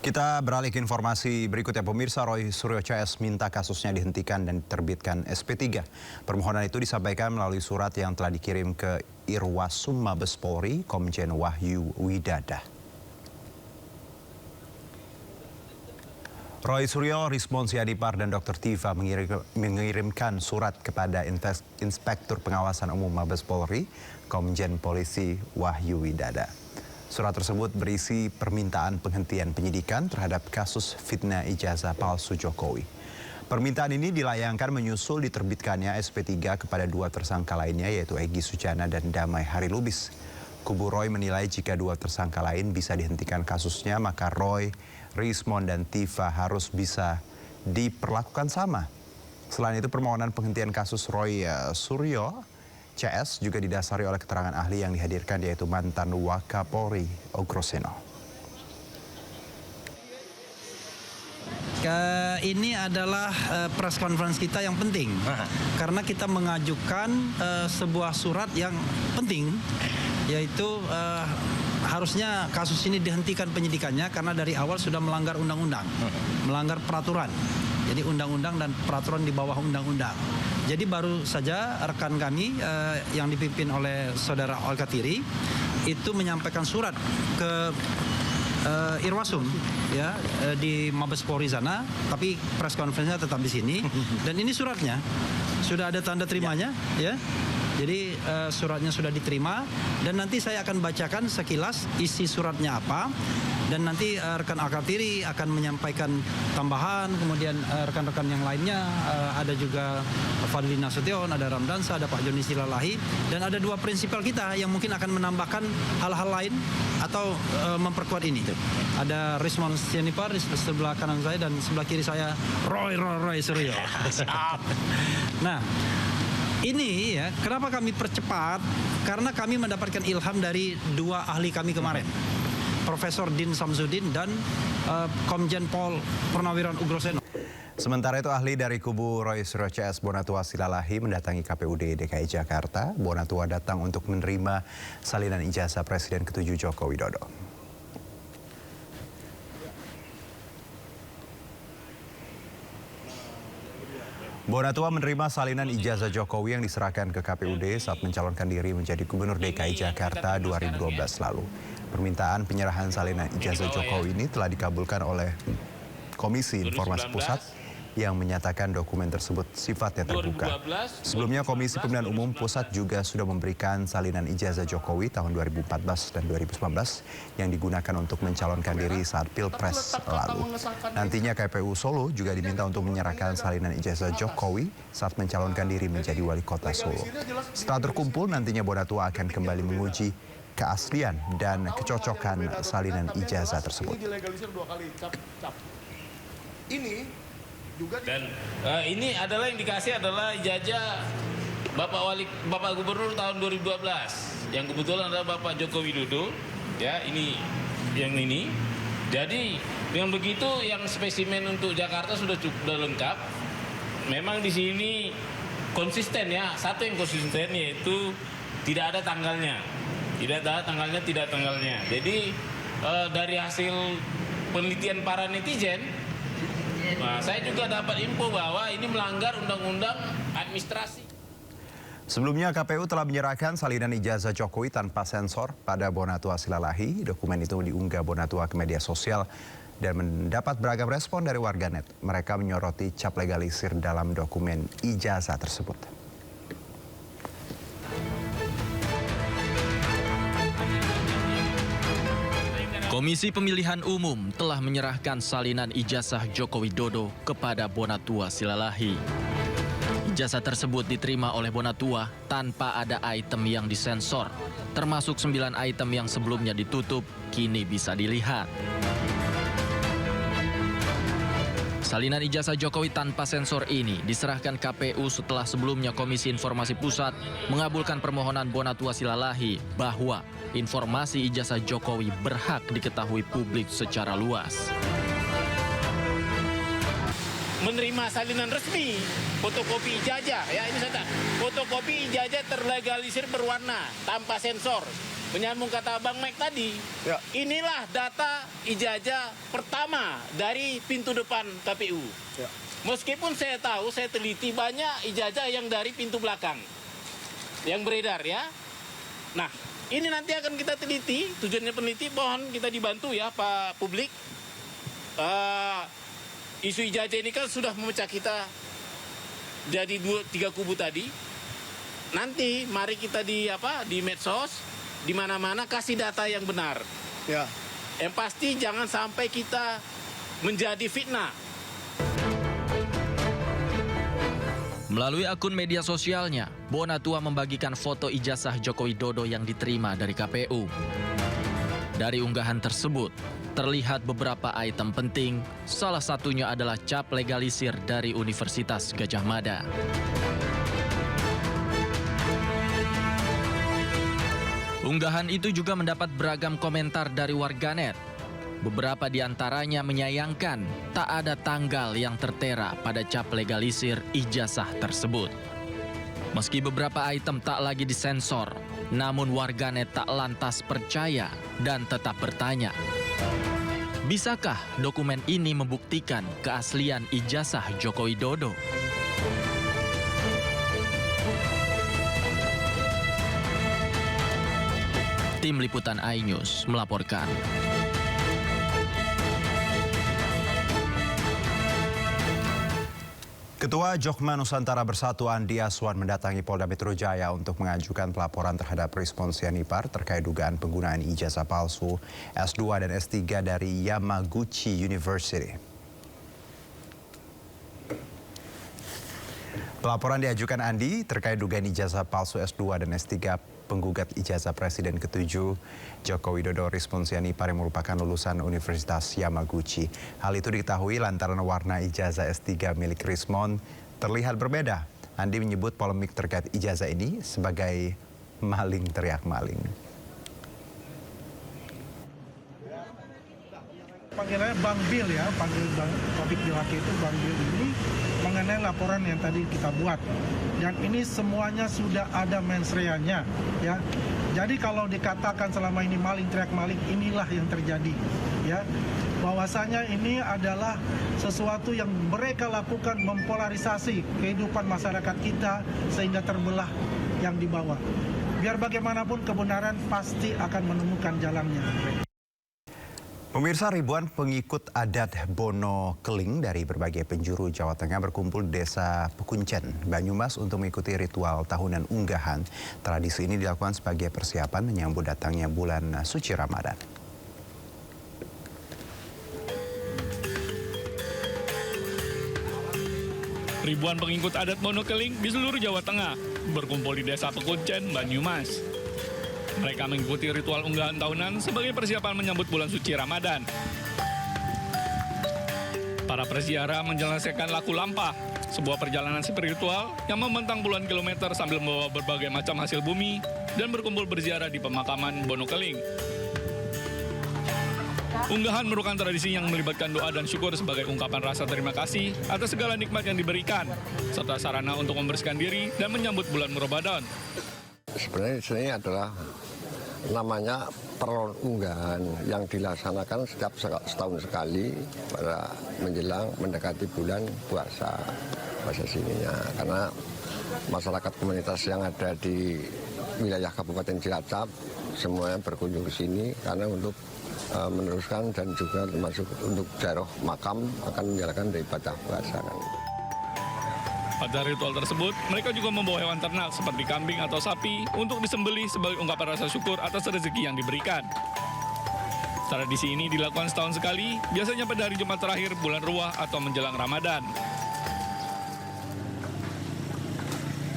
Kita beralih ke informasi berikutnya. Pemirsa, Roy Suryo CS minta kasusnya dihentikan dan diterbitkan SP3. Permohonan itu disampaikan melalui surat yang telah dikirim ke Irwasum Mabes Polri, Komjen Wahyu Widada. Roy Suryo, Rismon Sianipar, dan Dr. Tiva mengirimkan surat kepada Inspektur Pengawasan Umum Mabes Polri, Komjen Polisi Wahyu Widada. Surat tersebut berisi permintaan penghentian penyidikan terhadap kasus fitnah ijazah palsu Jokowi. Permintaan ini dilayangkan menyusul diterbitkannya SP3 kepada dua tersangka lainnya, yaitu Egy Sujana dan Damai Harilubis. Kubu Roy menilai jika dua tersangka lain bisa dihentikan kasusnya, maka Roy, Rismon, dan Tiva harus bisa diperlakukan sama. Selain itu, permohonan penghentian kasus Roy Suryo CS juga didasari oleh keterangan ahli yang dihadirkan, yaitu mantan Wakapolri Ogroseno. Ini adalah press conference kita yang penting karena kita mengajukan sebuah surat yang penting, yaitu harusnya kasus ini dihentikan penyidikannya karena dari awal sudah melanggar undang-undang, melanggar peraturan. Jadi undang-undang dan peraturan di bawah undang-undang. Jadi baru saja rekan kami yang dipimpin oleh Saudara Alkatiri itu menyampaikan surat ke Irwasum ya di Mabes Polri sana, tapi press conference-nya tetap di sini. Dan ini suratnya sudah ada tanda terimanya ya. Jadi suratnya sudah diterima dan nanti saya akan bacakan sekilas isi suratnya apa. Dan nanti rekan Alkatiri akan menyampaikan tambahan, kemudian rekan-rekan yang lainnya ada juga Fadli Nasution, ada Ramdansa, ada Pak Joni Silalahi, dan ada dua prinsipal kita yang mungkin akan menambahkan hal-hal lain atau memperkuat ini. Ada Rismon Sianipar di sebelah kanan saya dan sebelah kiri saya Roy Suryo. Nah, ini ya kenapa kami percepat? Karena kami mendapatkan ilham dari dua ahli kami kemarin. Profesor Din Samsudin dan Komjen Pol Purnawiran Ogroseno. Sementara itu, ahli dari kubu Roy Suryo CS Bonatua Silalahi mendatangi KPUD DKI Jakarta. Bonatua datang untuk menerima salinan ijazah Presiden ke-7 Joko Widodo. Bonatua menerima salinan ijazah Jokowi yang diserahkan ke KPUD saat mencalonkan diri menjadi Gubernur DKI Jakarta 2012 lalu. Permintaan penyerahan salinan ijazah Jokowi ini telah dikabulkan oleh Komisi Informasi Pusat yang menyatakan dokumen tersebut sifatnya terbuka. Sebelumnya Komisi Pemilihan Umum Pusat juga sudah memberikan salinan ijazah Jokowi tahun 2014 dan 2019 yang digunakan untuk mencalonkan diri saat Pilpres lalu. Nantinya KPU Solo juga diminta untuk menyerahkan salinan ijazah Jokowi saat mencalonkan diri menjadi wali kota Solo. Setelah terkumpul, nantinya Bonatua akan kembali menguji keaslian dan kecocokan salinan ijazah tersebut. Dan ini adalah yang dikasih adalah ijazah Bapak Gubernur tahun 2012 yang kebetulan adalah Bapak Joko Widodo ya, ini yang ini. Jadi dengan begitu yang spesimen untuk Jakarta sudah lengkap. Memang di sini konsisten ya, satu yang konsisten yaitu tidak ada tanggalnya. Tidak tanggalnya. Jadi dari hasil penelitian para netizen, nah, saya juga dapat info bahwa ini melanggar undang-undang administrasi. Sebelumnya KPU telah menyerahkan salinan ijazah Jokowi tanpa sensor pada Bonatua Silalahi. Dokumen itu diunggah Bonatua ke media sosial dan mendapat beragam respon dari warganet. Mereka menyoroti cap legalisir dalam dokumen ijazah tersebut. Komisi Pemilihan Umum telah menyerahkan salinan ijazah Joko Widodo kepada Bonatua Silalahi. Ijazah tersebut diterima oleh Bonatua tanpa ada item yang disensor, termasuk 9 item yang sebelumnya ditutup, kini bisa dilihat. Salinan ijazah Jokowi tanpa sensor ini diserahkan KPU setelah sebelumnya Komisi Informasi Pusat mengabulkan permohonan Bonatua Silalahi bahwa informasi ijazah Jokowi berhak diketahui publik secara luas. Menerima salinan resmi, fotokopi ijazah, ya ini saya fotokopi ijazah terlegalisir berwarna tanpa sensor menyambung kata Bang Mike tadi, Ya. inilah data ijazah pertama dari pintu depan KPU. Ya. Meskipun saya tahu, saya teliti banyak ijazah yang dari pintu belakang yang beredar ya. Nah, ini nanti akan kita teliti, tujuannya peneliti, mohon kita dibantu ya Pak publik. Isu ijazah ini kan sudah memecah kita jadi 2-3 kubu tadi. Nanti mari kita di medsos, di mana-mana kasih data yang benar. Ya. Yang pasti jangan sampai kita menjadi fitnah. Melalui akun media sosialnya, Bonatua membagikan foto ijazah Joko Widodo yang diterima dari KPU. Dari unggahan tersebut, terlihat beberapa item penting, salah satunya adalah cap legalisir dari Universitas Gadjah Mada. Unggahan itu juga mendapat beragam komentar dari warganet. Beberapa di antaranya menyayangkan tak ada tanggal yang tertera pada cap legalisir ijazah tersebut. Meski beberapa item tak lagi disensor, namun warganet tak lantas percaya dan tetap bertanya, bisakah dokumen ini membuktikan keaslian ijazah Joko Widodo? Tim Liputan iNews melaporkan. Ketua Jokma Nusantara Bersatu Andi Aswan mendatangi Polda Metro Jaya untuk mengajukan pelaporan terhadap Respons Yanipar terkait dugaan penggunaan ijazah palsu S2 dan S3 dari Yamaguchi University. Pelaporan diajukan Andi terkait dugaan ijazah palsu S2 dan S3 penggugat ijazah Presiden ke-7 Joko Widodo Respons Yanipar yang merupakan lulusan Universitas Yamaguchi. Hal itu diketahui lantaran warna ijazah S3 milik Rismon terlihat berbeda. Andi menyebut polemik terkait ijazah ini sebagai maling teriak maling. Panggilannya Bang Bill ya, panggil Bang Topik Bilaki itu Bang Bill ini mengenai laporan yang tadi kita buat. Dan ini semuanya sudah ada mens reanya ya. Jadi kalau dikatakan selama ini maling teriak maling, inilah yang terjadi ya. Bahwasanya ini adalah sesuatu yang mereka lakukan mempolarisasi kehidupan masyarakat kita sehingga terbelah yang di bawah. Biar bagaimanapun kebenaran pasti akan menemukan jalannya. Pemirsa, ribuan pengikut adat Bono Keling dari berbagai penjuru Jawa Tengah berkumpul di Desa Pekuncen, Banyumas untuk mengikuti ritual tahunan unggahan. Tradisi ini dilakukan sebagai persiapan menyambut datangnya bulan suci Ramadan. Ribuan pengikut adat Bono Keling di seluruh Jawa Tengah berkumpul di Desa Pekuncen, Banyumas. Mereka mengikuti ritual unggahan tahunan sebagai persiapan menyambut bulan suci Ramadan. Para perziarah menjelaskan laku lampah, sebuah perjalanan spiritual yang membentang puluhan kilometer sambil membawa berbagai macam hasil bumi dan berkumpul berziarah di pemakaman Bono Keling. Unggahan merupakan tradisi yang melibatkan doa dan syukur sebagai ungkapan rasa terima kasih atas segala nikmat yang diberikan, serta sarana untuk membersihkan diri dan menyambut bulan Ramadan. Sebenarnya ini adalah namanya perunggahan yang dilaksanakan setiap setahun sekali pada menjelang mendekati bulan puasa sininya. Karena masyarakat komunitas yang ada di wilayah Kabupaten Cilacap semuanya berkunjung ke sini karena untuk meneruskan dan juga termasuk untuk ziarah makam akan menjalankan ibadah puasa. Pada ritual tersebut, mereka juga membawa hewan ternak seperti kambing atau sapi untuk disembelih sebagai ungkapan rasa syukur atas rezeki yang diberikan. Tradisi ini dilakukan setahun sekali, biasanya pada hari Jumat terakhir bulan Ruah atau menjelang Ramadan.